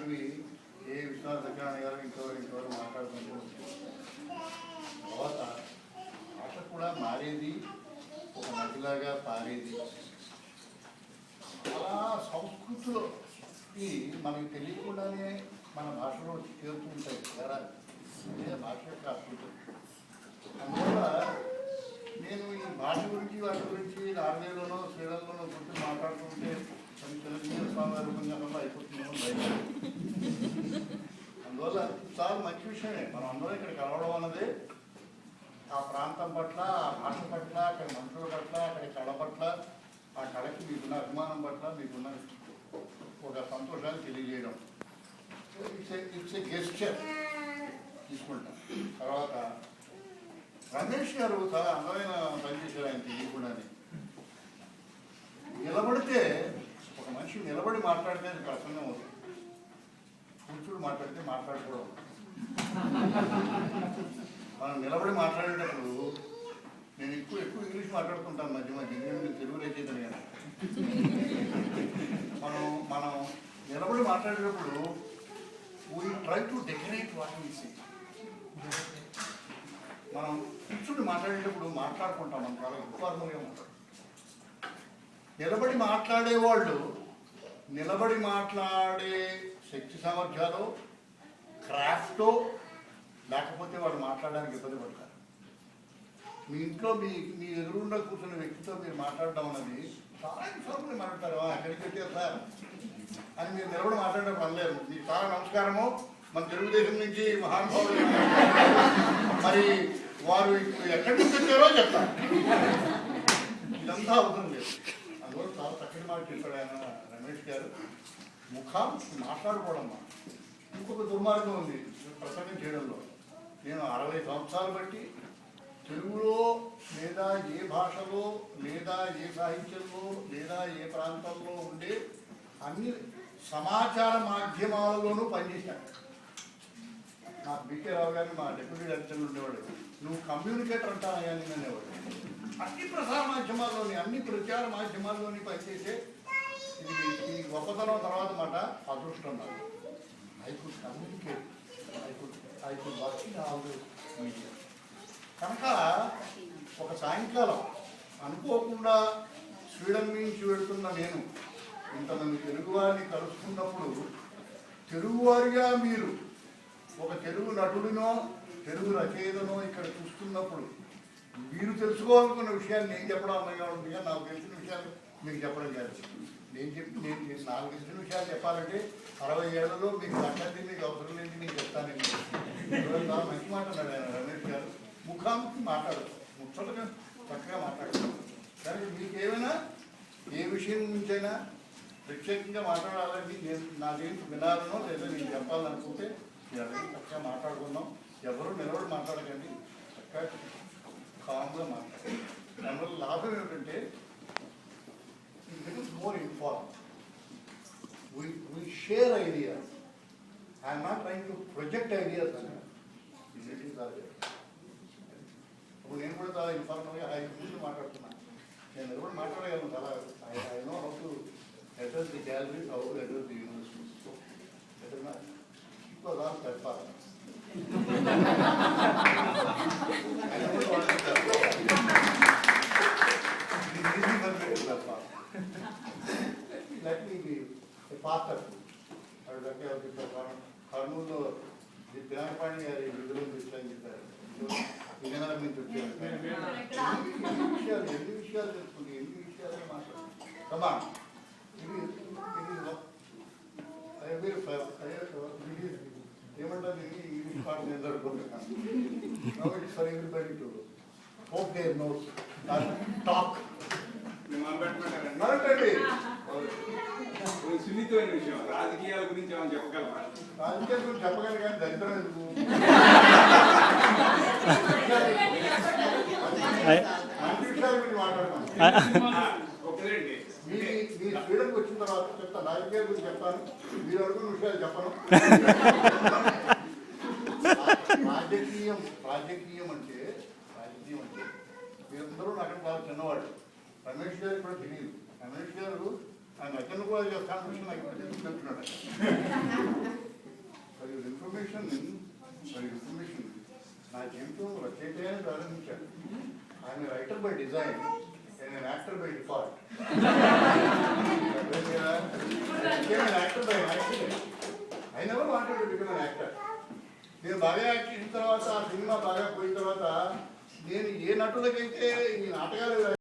ఇలాంటివి ఏ విశ్వనాథ సత్యనారాయణ గారు ఇంకెవరు మాట్లాడుకుంటూ ఉంటారు. తర్వాత భాష కూడా మారేది, ఒక నదిలాగా పారేది. అలా సంస్కృతిలోకి మనకి తెలియకుండానే మన భాషలో చేరుతూ ఉంటాయి కదా, ఇదే భాష యొక్క అద్భుతం. అందువల్ల నేను ఈ భాష గురించి వాటి గురించి నార్వేలోనో శ్రీలంకలోనో గురించి మాట్లాడుతుంటే చిరంజీవి స్వామి గారి ఉపన్యాసంలో అయిపోతుందేమో బయట. అందువల్ల చాలా మంచి విషయమే మనం అందరం ఇక్కడ కలవడం అన్నదే ఆ ప్రాంతం పట్ల, ఆ భాష పట్ల, అక్కడ మనుషుల పట్ల, అక్కడి కళ పట్ల, ఆ కళకి మీకున్న అభిమానం పట్ల మీకున్న ఒక సంతోషాన్ని తెలియజేయడం. ఇట్స్ ఏ గెస్చర్ తీసుకుంటాం. తర్వాత రమేష్ గారు చాలా అందమైన పనిచేశారు. ఆయన తెలియకుండా నిలబడితే ఒక మనిషి నిలబడి మాట్లాడితే అది ప్రసన్నం అవుతుంది, కూర్చుని మాట్లాడితే మాట్లాడుకోవడం. మనం నిలబడి మాట్లాడేటప్పుడు నేను ఎక్కువ ఇంగ్లీష్ మాట్లాడుతుంటాను మధ్య మధ్య, నేను తెలుగు రచయితను కదా. మనం నిలబడి మాట్లాడేటప్పుడు we try to decorate what we say. మనం కూర్చుని మాట్లాడేటప్పుడు మాట్లాడుకుంటాం, మనం చాలా ఇన్ఫార్మల్గా ఉంటాం. నిలబడి మాట్లాడేవాళ్ళు నిలబడి మాట్లాడే శక్తి సామర్థ్యాలు, క్రాఫ్టో లేకపోతే వాడు మాట్లాడడానికి ఇబ్బంది పడతారు. మీ ఇంట్లో మీ ఎదురుండా కూర్చున్న వ్యక్తితో మీరు మాట్లాడడం అన్నది చాలా ఇన్ఫార్మల్గా మాట్లాడతారు. ఎక్కడికి వచ్చారు సార్ అని మీరు నిలబడి మాట్లాడడం అనలేరు. మీకు చాలా నమస్కారము, మన తెలుగుదేశం నుంచి మహానుభావులు మరి వారు ఎక్కడి నుంచి వచ్చారో చెప్తారు. ఇదంతా అవసరం లేదు. అందువల్ల చాలా చక్కటి మాట చెప్పాడు ఆయన రమేష్ గారు. ముఖాముఖి మాట్లాడుకోవడం ఇంకొక దుర్మార్గం ఉంది ప్రసంగం చేయడంలో. నేను 60 సంవత్సరాలు బట్టి తెలుగులో లేదా ఏ భాషలో లేదా ఏ సాహిత్యంలో లేదా ఏ ప్రాంతంలో ఉండే అన్ని సమాచార మాధ్యమాలలోనూ పనిచేశాను. నాకు బికే రావు గారిని మా డిప్యూటీ డైరెక్టర్ ఉండేవాడు, నువ్వు కమ్యూనికేటర్ అంటానయ్యా అని అనేవాడు. అన్ని ప్రసార మాధ్యమాల్లోని అన్ని ప్రచార మాధ్యమాల్లోని పనిచేసే ఇది గొప్పతనం. తర్వాత మాట అదృష్టం నాకు. I could communicate, I could work in all the media. కనుక ఒక సాయంకాలం అనుకోకుండా స్వీడన్ నుంచి వెళుతున్న నేను ఇంతమంది తెలుగువారిని కలుసుకున్నప్పుడు, తెలుగువారిగా మీరు ఒక తెలుగు నటుడినో తెలుగు రచయితనో ఇక్కడ చూస్తున్నప్పుడు మీరు తెలుసుకోవాలనుకున్న విషయాన్ని నేను చెప్పడం అందంగా ఉంటుంది. కానీ నాకు తెలిసిన విషయాలు మీకు చెప్పడం కాదు. నేను 4 తెలిసిన విషయాలు చెప్పాలంటే 60 ఏళ్లలో మీకు అక్కడి మీకు అవసరం లేదు, నేను చెప్తానండి. చాలా మంచి మాట అన్నాడు ఆయన రమేష్ గారు. ముఖాముఖి మాట్లాడదు, ముచ్చటగా చక్కగా మాట్లాడతారు. కానీ మీకు ఏమైనా ఏ విషయం నుంచైనా ప్రత్యేకంగా మాట్లాడాలని నాకేంటి వినాలనో లేదా నేను చెప్పాలనుకుంటే చక్కగా మాట్లాడుకుందాం. ఎవరు నిలబడి మాట్లాడకండి, చక్కగా కామ్గా మాట్లాడాలి. దానివల్ల లాభం ఏమిటంటే it becomes more informed. We share ideas. I am not trying to project ideas. ఇప్పుడు నేను కూడా చాలా ఇన్ఫార్మల్గా ఆయన గురించి మాట్లాడుతున్నాను. నేను ఎవరు మాట్లాడగలను చాలా. I know how to address the galleries, how to address the universities. Because all performance. Let me be a pastor. కర్నూలులో పినాకపాణి గారి విధులు అని చెప్పారు. విజయనగరం నుంచి వచ్చారు. ఎన్ని విషయాలు తెలుసుకుంది, ఎన్ని విషయాలు మాట్లాడుతున్నా. ఏమంటారు ఇంగ్లీష్ పాట నేను జరుపుకుంటున్నాను. It's for everybody to hope their nose talk. సున్నితమైన విషయం, రాజకీయాల గురించి ఏమైనా చెప్పగలరా? రాజకీయాల గురించి చెప్పగలను కానీ దరిద్రం ఎందుకు? అన్ని విషయాల గురించి మాట్లాడతాను. మీ స్వీడన్కి వచ్చిన తర్వాత చెప్తాను, రాజకీయాల గురించి చెప్తాను. మీరు అనుకున్న విషయాలు చెప్పను. రాజకీయం అంటే మీరందరూ నాకు చాలా చిన్నవాళ్ళు. రమేష్ గారికి కూడా తెలియదు. రమేష్ గారు ఆయన రచన కూడా చేస్తాను నాకు ఇప్పుడు తెలుసుకుంటున్నాడు. ఇన్ఫర్మేషన్ నాకేంటో రచయితగానే ప్రారంభించాడు. ఆయన writer by design and actor by default. Actor by accident. I never wanted to become an actor. నేను బాగా యాక్ట్ చేసిన తర్వాత ఆ సినిమా బాగా పోయిన తర్వాత నేను ఏ నటులకైతే ఈ నాటకాలు